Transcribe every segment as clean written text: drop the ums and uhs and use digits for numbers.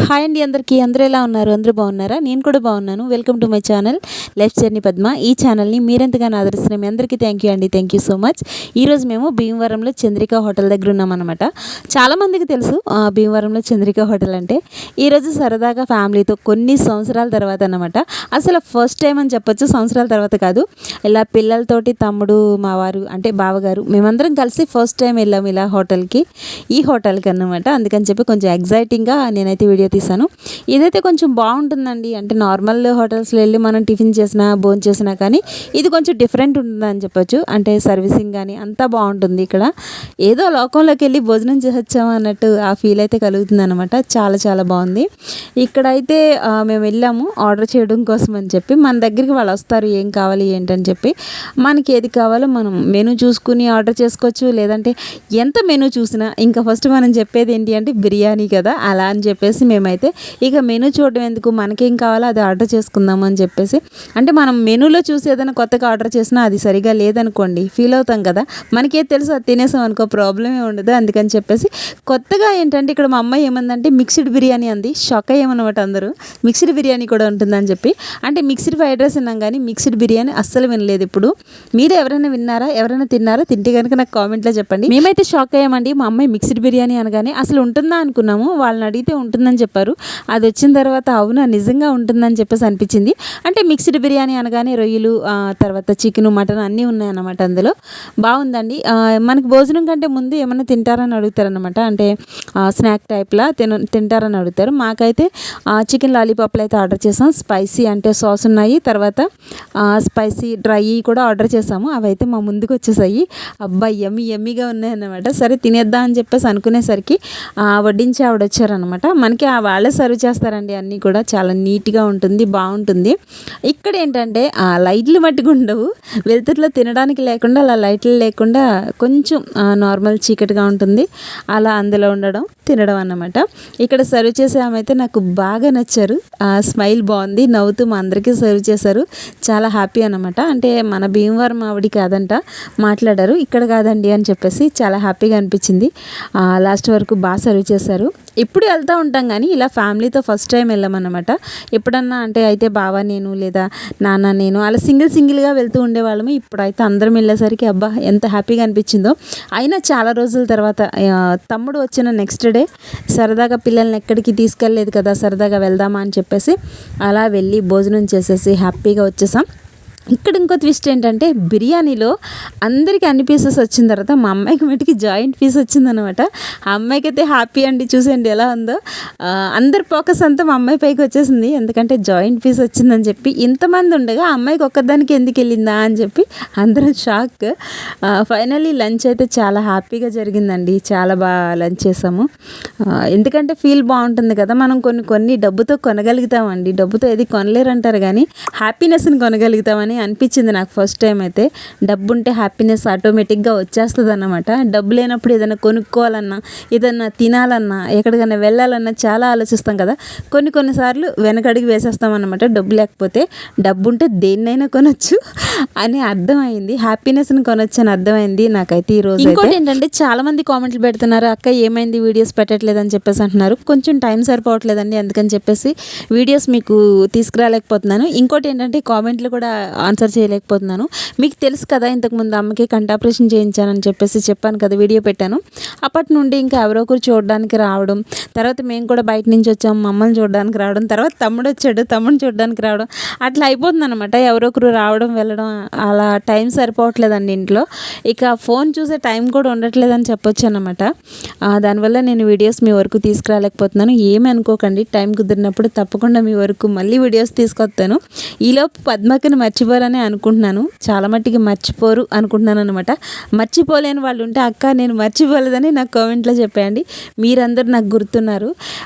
Hi అండి అందరికీ. అందరూ ఎలా ఉన్నారు? అందరూ బాగున్నారా? నేను కూడా బాగున్నాను. Welcome to my channel life journey Padma. ఈ ఛానల్ని మీరెంతగానో ఆదరిస్తున్న మీ అందరికీ థ్యాంక్ యూ అండి. Thank you so much. ఈరోజు మేము భీమవరంలో చంద్రిక హోటల్ దగ్గర ఉన్నామన్నమాట. చాలామందికి తెలుసు భీమవరంలో చంద్రిక హోటల్ అంటే. ఈరోజు సరదాగా ఫ్యామిలీతో కొన్ని సంవత్సరాల తర్వాత అన్నమాట. అసలు ఫస్ట్ టైం అని చెప్పొచ్చు, సంవత్సరాల తర్వాత కాదు. ఇలా పిల్లలతోటి తమ్ముడు, మావారు అంటే బావగారు మేమందరం కలిసి ఫస్ట్ టైం వెళ్ళాము ఇలా హోటల్కి, ఈ హోటల్కి అన్నమాట. అందుకని చెప్పి కొంచెం ఎగ్జైటింగ్గా నేనైతే వీడియో తీశాను. ఇదైతే కొంచెం బాగుంటుందండి. అంటే నార్మల్ హోటల్స్లో వెళ్ళి మనం టిఫిన్ చేసినా భోజనం చేసినా కానీ ఇది కొంచెం డిఫరెంట్ ఉంటుందని చెప్పొచ్చు. అంటే సర్వీసింగ్ కానీ అంతా బాగుంటుంది. ఇక్కడ ఏదో లోకంలోకి వెళ్ళి భోజనం చేసొచ్చాము అన్నట్టు ఆ ఫీల్ అయితే కలుగుతుంది అనమాట. చాలా చాలా బాగుంది. ఇక్కడైతే మేము వెళ్ళాము ఆర్డర్ చేయడం కోసం అని చెప్పి. మన దగ్గరికి వాళ్ళు వస్తారు, ఏం కావాలి ఏంటని చెప్పి. మనకి ఏది కావాలో మనం మెనూ చూసుకుని ఆర్డర్ చేసుకోవచ్చు. లేదంటే ఎంత మెనూ చూసినా ఇంకా ఫస్ట్ మనం చెప్పేది ఏంటి అంటే బిర్యానీ కదా, అలా అని చెప్పేసి మేమైతే ఇక మెనూ చూడడం ఎందుకు, మనకేం కావాలో అది ఆర్డర్ చేసుకుందాం అని చెప్పేసి. అంటే మనం మెనూలో చూసి ఏదైనా కొత్తగా ఆర్డర్ చేసినా అది సరిగా లేదనుకోండి ఫీల్ అవుతాం కదా. మనకేది తెలుసు అది తినేసాం అనుకో, ప్రాబ్లమే ఉండదు. అందుకని చెప్పేసి కొత్తగా ఏంటంటే ఇక్కడ మా అమ్మాయి ఏమందంటే మిక్స్డ్ బిర్యానీ అంది. షాక్ అయ్యామన్నమాట అందరూ. మిక్స్డ్ బిర్యానీ కూడా ఉంటుందని చెప్పి. అంటే మిక్స్డ్ ఫ్రైడ్ రైస్ విన్నాం కానీ మిక్స్డ్ బిర్యానీ అస్సలు వినలేదు ఇప్పుడు. మీరు ఎవరైనా విన్నారా? ఎవరైనా తిన్నారా? తింటే కనుక నాకు కామెంట్లో చెప్పండి. మేమైతే షాక్ అయ్యామండి. మా అమ్మాయి మిక్స్డ్ బిర్యానీ అనగానే అసలు ఉంటుందా అనుకున్నాము. వాళ్ళని అడిగితే ఉంటుందని చెప్పారు. అది వచ్చిన తర్వాత అవునా నిజంగా ఉంటుందని చెప్పేసి అనిపించింది. అంటే మిక్స్డ్ బిర్యానీ అనగానే రొయ్యలు, తర్వాత చికెన్, మటన్ అన్నీ ఉన్నాయన్నమాట అందులో. బాగుందండి. మనకి భోజనం కంటే ముందు ఏమైనా తింటారని అడుగుతారనమాట. అంటే స్నాక్ టైప్లా తింటారని అడుగుతారు. మాకైతే చికెన్ లాలీపాప్లు అయితే ఆర్డర్ చేసాం. స్పైసీ అంటే సాస్ ఉన్నాయి. తర్వాత స్పైసీ డ్రై కూడా ఆర్డర్ చేసాము. అవి అయితే మా ముందుకు వచ్చేసాయి. అబ్బాయి ఎమ్మిగా ఉన్నాయన్నమాట. సరే తినేద్దాం అని చెప్పేసి అనుకునేసరికి వడ్డించి ఆవిడ వచ్చారనమాట. మనకి వాళ్ళే సర్వ్ చేస్తారండి. అన్నీ కూడా చాలా నీట్గా ఉంటుంది, బాగుంటుంది. ఇక్కడ ఏంటంటే లైట్లు మట్టుకు ఉండవు. వెలుతురులో తినడానికి లేకుండా అలా లైట్లు లేకుండా కొంచెం నార్మల్ చీకటిగా ఉంటుంది. అలా అందులో ఉండడం తినడం అన్నమాట. ఇక్కడ సర్వ్ చేసే ఆమె అయితే నాకు బాగా నచ్చారు. స్మైల్ బాగుంది, నవ్వుతూ మా అందరికీ సర్వ్ చేశారు. చాలా హ్యాపీ అన్నమాట. అంటే మన భీమవరం ఆవిడ కాదంట మాట్లాడారు, ఇక్కడ కాదండి అని చెప్పేసి చాలా హ్యాపీగా అనిపించింది. లాస్ట్ వరకు బాగా సర్వ్ చేశారు. ఇప్పుడు వెళ్తూ ఉంటాం కానీ ఇలా ఫ్యామిలీతో ఫస్ట్ టైం వెళ్ళామన్నమాట. ఎప్పుడన్నా అంటే అయితే బావ నేను లేదా నాన్న నేను అలా సింగిల్గా వెళ్తూ ఉండేవాళ్ళము. ఇప్పుడైతే అందరం వెళ్ళేసరికి అబ్బా ఎంత హ్యాపీగా అనిపించిందో. అయినా చాలా రోజుల తర్వాత తమ్ముడు వచ్చిన నెక్స్ట్ డే సరదాగా పిల్లల్ని ఎక్కడికి తీసుకెళ్ళలేదు కదా, సరదాగా వెళ్దామా అని చెప్పేసి అలా వెళ్ళి భోజనం చేసేసి హ్యాపీగా వచ్చేసాం. ఇక్కడ ఇంకో ట్విస్ట్ ఏంటంటే బిర్యానీలో అందరికీ అన్ని పీసెస్ వచ్చిన తర్వాత మా అమ్మాయికి మటుకి జాయింట్ పీస్ వచ్చిందనమాట. ఆ అమ్మాయికి అయితే హ్యాపీ అండి. చూసేయండి ఎలా ఉందో. అందరి ఫోకస్ అంతా మా అమ్మాయి పైకి వచ్చేసింది. ఎందుకంటే జాయింట్ పీస్ వచ్చిందని చెప్పి. ఇంతమంది ఉండగా ఆ అమ్మాయికి ఒక్కదానికి ఎందుకు వెళ్ళిందా అని చెప్పి అందరం షాక్. ఫైనల్లీ లంచ్ అయితే చాలా హ్యాపీగా జరిగిందండి. చాలా బాగా లంచ్ చేసాము. ఎందుకంటే ఫీల్ బాగుంటుంది కదా. మనం కొన్ని డబ్బుతో కొనగలుగుతామండి. డబ్బుతో ఏది కొనలేరంటారు కానీ హ్యాపీనెస్ని కొనగలుగుతామని అనిపించింది నాకు ఫస్ట్ టైం అయితే. డబ్బు ఉంటే హ్యాపీనెస్ ఆటోమేటిక్గా వచ్చేస్తుంది అన్నమాట. డబ్బు లేనప్పుడు ఏదైనా కొనుక్కోవాలన్నా, ఏదైనా తినాలన్నా, ఎక్కడికైనా వెళ్ళాలన్నా చాలా ఆలోచిస్తాం కదా. కొన్నిసార్లు వెనకడుగు వేసేస్తాం అన్నమాట. డబ్బు లేకపోతే. డబ్బు ఉంటే దేన్నైనా కొనొచ్చు అని అర్థమైంది. హ్యాపీనెస్ని కొనొచ్చు అని అర్థమైంది నాకైతే ఈరోజు. ఇంకోటి ఏంటంటే చాలామంది కామెంట్లు పెడుతున్నారు, అక్క ఏమైంది వీడియోస్ పెట్టట్లేదని చెప్పేసి అంటున్నారు. కొంచెం టైం సరిపోవట్లేదండి, అందుకని చెప్పేసి వీడియోస్ మీకు తీసుకురాలేకపోతున్నాను. ఇంకోటి ఏంటంటే కామెంట్లు కూడా ఆన్సర్ చేయలేకపోతున్నాను. మీకు తెలుసు కదా, ఇంతకుముందు అమ్మకి కంటి ఆపరేషన్ చేయించానని చెప్పేసి చెప్పాను కదా, వీడియో పెట్టాను. అప్పటి నుండి ఇంకా ఎవరో ఒకరు చూడడానికి రావడం, తర్వాత మేము కూడా బయట నుంచి వచ్చాము మమ్మల్ని చూడడానికి రావడం, తర్వాత తమ్ముడు వచ్చాడు తమ్ముడిని చూడడానికి రావడం, అట్లా అయిపోతుంది అనమాట. ఎవరో ఒకరు రావడం వెళ్ళడం, అలా టైం సరిపోవట్లేదండి ఇంట్లో. ఇక ఫోన్ చూసే టైం కూడా ఉండట్లేదని చెప్పొచ్చు అనమాట. దానివల్ల నేను వీడియోస్ మీ వరకు తీసుకురాలేకపోతున్నాను. ఏమి అనుకోకండి, టైం కుదిరినప్పుడు తప్పకుండా మీ వరకు మళ్ళీ వీడియోస్ తీసుకొస్తాను. ఈలోపు పద్మకని మర్చిపోరని అనుకుంటున్నాను. చాలా మట్టికి మర్చిపోరు అనుకుంటున్నాను అనమాట. మర్చిపోలేని వాళ్ళు ఉంటే అక్క నేను మర్చిపోలేదని నాకు కామెంట్లో చెప్పేయండి. మీరందరూ నాకు గుర్తున్నారు.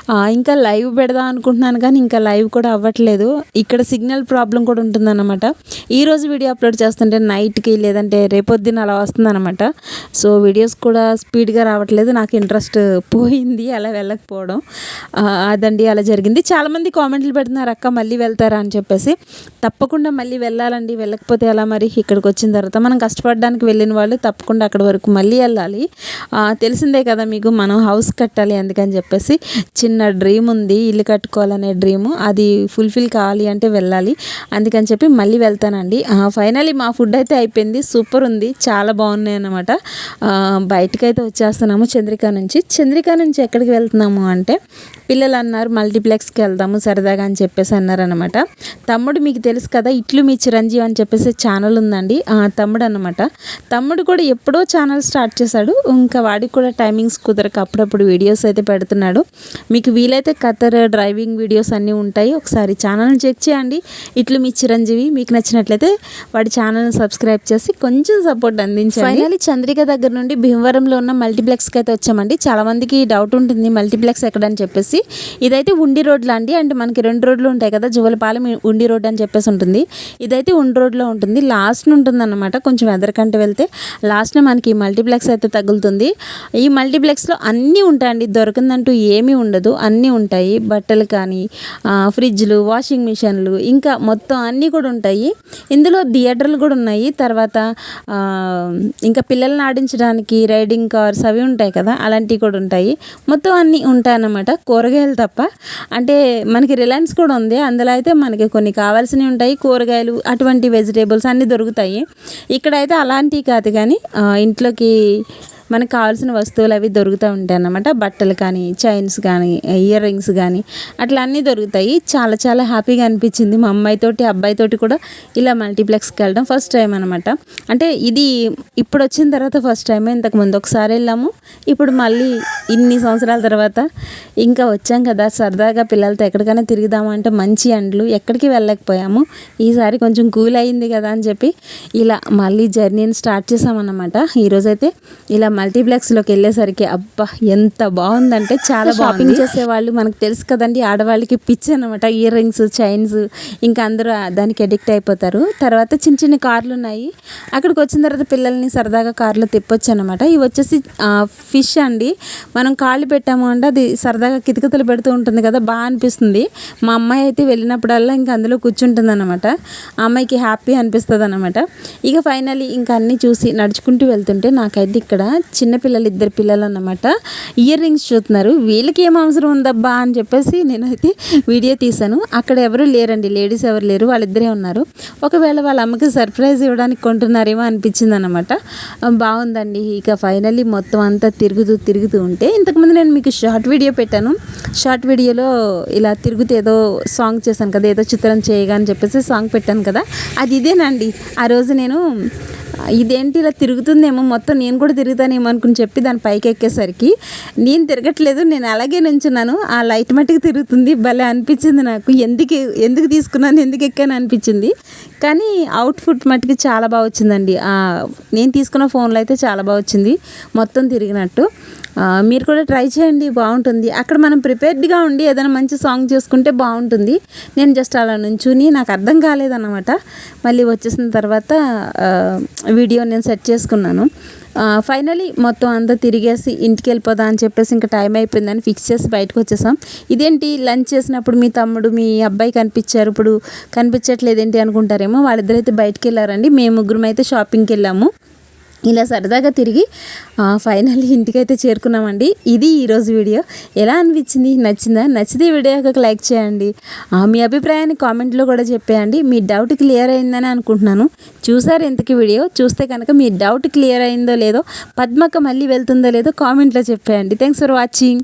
ఇంకా లైవ్ పెడదాం అనుకుంటున్నాను కానీ ఇంకా లైవ్ కూడా అవ్వట్లేదు. ఇక్కడ సిగ్నల్ ప్రాబ్లం కూడా ఉంటుందన్నమాట. ఈరోజు వీడియో అప్లోడ్ చేస్తుంటే నైట్కి లేదంటే రేపొద్దున అలా వస్తుందన్నమాట. సో వీడియోస్ కూడా స్పీడ్గా రావట్లేదు. నాకు ఇంట్రెస్ట్ పోయింది అలా వెళ్ళకపోవడం. అదండి అలా జరిగింది. చాలామంది కామెంట్లు పెడుతున్నారు, అక్క మళ్ళీ వెళ్తారా అని చెప్పేసి. తప్పకుండా మళ్ళీ వెళ్ళాలని వెళ్ళాలండి, వెళ్ళకపోతే ఎలా మరి? ఇక్కడికి వచ్చిన తర్వాత మనం కష్టపడడానికి వెళ్ళిన వాళ్ళు తప్పకుండా అక్కడి వరకు మళ్ళీ వెళ్ళాలి. తెలిసిందే కదా మీకు, మనం హౌస్ కట్టాలి, అందుకని చెప్పేసి చిన్న డ్రీమ్ ఉంది, ఇల్లు కట్టుకోవాలనే డ్రీము, అది ఫుల్ఫిల్ కావాలి అంటే వెళ్ళాలి, అందుకని చెప్పి మళ్ళీ వెళ్తానండి. ఫైనలీ మా ఫుడ్ అయితే అయిపోయింది, సూపర్ ఉంది, చాలా బాగున్నాయి అన్నమాట. బయటకైతే వచ్చేస్తున్నాము చంద్రిక నుంచి ఎక్కడికి వెళ్తున్నాము అంటే పిల్లలు అన్నారు మల్టీప్లెక్స్కి వెళ్దాము సరదాగా అని చెప్పేసి అన్నారనమాట. తమ్ముడు మీకు తెలుసు కదా, ఇట్లు మీ చిరంజీవి అని చెప్పేసి ఛానల్ ఉందండి, తమ్ముడు అనమాట. తమ్ముడు కూడా ఎప్పుడో ఛానల్ స్టార్ట్ చేశాడు, ఇంకా వాడికి కూడా టైమింగ్స్ కుదరక అప్పుడప్పుడు వీడియోస్ అయితే పెడుతున్నాడు. మీకు వీలైతే ఖతర్ డ్రైవింగ్ వీడియోస్ అన్నీ ఉంటాయి, ఒకసారి ఛానల్ని చెక్ చేయండి, ఇట్లు మీ చిరంజీవి. మీకు నచ్చినట్లయితే వాడి ఛానల్ని సబ్స్క్రైబ్ చేసి కొంచెం సపోర్ట్ అందించండి. ఫైనల్లీ చంద్రిక దగ్గర నుండి భీమవరంలో ఉన్న మల్టీప్లెక్స్కి అయితే వచ్చామండి. చాలామందికి డౌట్ ఉంటుంది మల్టీప్లెక్స్ ఎక్కడని చెప్పేసి. ఇదైతే ఉండి రోడ్లు అండి, అంటే మనకి 2 రోడ్లు ఉంటాయి కదా, జువలపాలెం ఉండి రోడ్ అని చెప్పేసి ఉంటుంది. ఇదైతే ఉండి రోడ్లో ఉంటుంది, లాస్ట్ ఉంటుంది అన్నమాట. కొంచెం ఎదరికంటే వెళ్తే లాస్ట్నే మనకి మల్టీప్లెక్స్ అయితే తగులుతుంది. ఈ మల్టీప్లెక్స్లో అన్నీ ఉంటాయండి, దొరకందంటూ ఏమీ ఉండదు, అన్నీ ఉంటాయి. బట్టలు కానీ, ఫ్రిడ్జ్లు, వాషింగ్ మిషన్లు, ఇంకా మొత్తం అన్నీ కూడా ఉంటాయి. ఇందులో థియేటర్లు కూడా ఉన్నాయి. తర్వాత ఇంకా పిల్లల్ని ఆడించడానికి రైడింగ్ కార్స్ అవి ఉంటాయి కదా, అలాంటివి కూడా ఉంటాయి. మొత్తం అన్నీ ఉంటాయి అన్నమాట, కూరగాయలు తప్ప. అంటే మనకి రిలయన్స్ కూడా ఉంది, అందులో అయితే మనకి కొన్ని కావాల్సినవి ఉంటాయి, కూరగాయలు అటువంటి వెజిటేబుల్స్ అన్నీ దొరుకుతాయి. ఇక్కడైతే అలాంటివి కాదు, కానీ ఇంట్లోకి మనకు కావాల్సిన వస్తువులు అవి దొరుకుతూ ఉంటాయి అన్నమాట. బట్టలు కానీ, చైన్స్ కానీ, ఇయర్ రింగ్స్ కానీ అట్లా అన్నీ దొరుకుతాయి. చాలా చాలా హ్యాపీగా అనిపించింది. మా అమ్మాయితోటి అబ్బాయితోటి కూడా ఇలా మల్టీప్లెక్స్కి వెళ్ళడం ఫస్ట్ టైం అనమాట. అంటే ఇది ఇప్పుడు వచ్చిన తర్వాత ఫస్ట్ టైం, ఇంతకుముందు ఒకసారి వెళ్ళాము, ఇప్పుడు మళ్ళీ ఇన్ని సంవత్సరాల తర్వాత ఇంకా వచ్చాం కదా, సరదాగా పిల్లలతో ఎక్కడికైనా తిరుగుదాము అంటే మంచి ఎండలు, ఎక్కడికి వెళ్ళలేకపోయాము. ఈసారి కొంచెం కూల్ అయింది కదా అని చెప్పి ఇలా మళ్ళీ జర్నీని స్టార్ట్ చేసామన్నమాట. ఈరోజైతే ఇలా మల్టీప్లెక్స్లోకి వెళ్ళేసరికి అబ్బా ఎంత బాగుందంటే చాలా షాపింగ్ చేసేవాళ్ళు మనకు తెలుసు కదండి, ఆడవాళ్ళకి పిచ్చి అనమాట, ఇయర్ రింగ్స్, చైన్స్, ఇంకా అందరూ దానికి అడిక్ట్ అయిపోతారు. తర్వాత చిన్న చిన్న కార్లు ఉన్నాయి, అక్కడికి వచ్చిన తర్వాత పిల్లల్ని సరదాగా కార్లో తిప్పొచ్చు అనమాట. ఇవి వచ్చేసి ఫిష్ అండి, మనం కాళ్ళు పెట్టాము అంటే అది సరదాగా కితకితలు పెడుతూ ఉంటుంది కదా, బాగా అనిపిస్తుంది. మా అమ్మాయి అయితే వెళ్ళినప్పుడల్లా ఇంకా అందులో కూర్చుంటుంది అనమాట, ఆ అమ్మాయికి హ్యాపీ అనిపిస్తుంది అనమాట. ఇక ఫైనల్లీ ఇంకా అన్నీ చూసి నడుచుకుంటూ వెళ్తుంటే నాకైతే ఇక్కడ చిన్నపిల్లలు, 2 పిల్లలు అన్నమాట, ఇయర్ రింగ్స్ చూస్తున్నారు. వీళ్ళకి ఏం అవసరం ఉందబ్బా అని చెప్పేసి నేనైతే వీడియో తీశాను. అక్కడ ఎవరు లేరండి, లేడీస్ ఎవరు లేరు, వాళ్ళిద్దరే ఉన్నారు. ఒకవేళ వాళ్ళ అమ్మకి సర్ప్రైజ్ ఇవ్వడానికి కొంటున్నారేమో అనిపించింది అనమాట. బాగుందండి. ఇక ఫైనల్లీ మొత్తం అంతా తిరుగుతూ ఉంటే, ఇంతకుముందు నేను మీకు షార్ట్ వీడియో పెట్టాను, షార్ట్ వీడియోలో ఇలా తిరుగుతూ ఏదో సాంగ్ చేశాను కదా, ఏదో చిత్రం చేయగా అని చెప్పేసి సాంగ్ పెట్టాను కదా, అది ఇదేనండి. ఆ రోజు నేను ఇదేంటి ఇలా తిరుగుతుందేమో, మొత్తం నేను కూడా తిరుగుతానేమో అనుకుని చెప్పి దాని పైకి ఎక్కేసరికి నేను తిరగట్లేదు, నేను అలాగే నుంచున్నాను, ఆ లైట్ మట్టికి తిరుగుతుంది. భలే అనిపించింది నాకు, ఎందుకు తీసుకున్నాను, ఎందుకు ఎక్కాను అనిపించింది. కానీ అవుట్ఫుట్ మట్టికి చాలా బాగా వచ్చిందండి. నేను తీసుకున్న ఫోన్లో అయితే చాలా బాగా వచ్చింది, మొత్తం తిరిగినట్టు. మీరు కూడా ట్రై చేయండి, బాగుంటుంది. అక్కడ మనం ప్రిపేర్డ్గా ఉండి ఏదైనా మంచి సాంగ్ చేసుకుంటే బాగుంటుంది. నేను జస్ట్ అలా నుంచుని నాకు అర్థం కాలేదన్నమాట. మళ్ళీ వచ్చేసిన తర్వాత వీడియో నేను సెట్ చేసుకున్నాను. ఫైనలీ మొత్తం అంతా తిరిగేసి ఇంటికి వెళ్ళిపోదా అని చెప్పేసి ఇంకా టైం అయిపోయిందని ఫిక్స్ చేసి బయటకు వచ్చేసాం. ఇదేంటి లంచ్ చేసినప్పుడు మీ తమ్ముడు మీ అబ్బాయి కనిపించారు, ఇప్పుడు కనిపించట్లేదు ఏంటి అనుకుంటారేమో, వాళ్ళిద్దరైతే బయటకు వెళ్ళారండి. మేము ముగ్గురం అయితే షాపింగ్కి వెళ్ళాము. ఇలా సరదాగా తిరిగి ఫైనల్లీ ఇంటికైతే చేరుకున్నామండి. ఇది ఈరోజు వీడియో. ఎలా అనిపించింది, నచ్చిందా? నచ్చితే వీడియోకి ఒక లైక్ చేయండి, మీ అభిప్రాయాన్ని కామెంట్లో కూడా చెప్పేయండి. మీ డౌట్ క్లియర్ అయిందని అనుకుంటున్నాను. చూసారు ఇంతకీ వీడియో? చూస్తే కనుక మీ డౌట్ క్లియర్ అయిందో లేదో, పద్మక్క మళ్ళీ వెళ్తుందో లేదో కామెంట్లో చెప్పేయండి. Thanks for watching.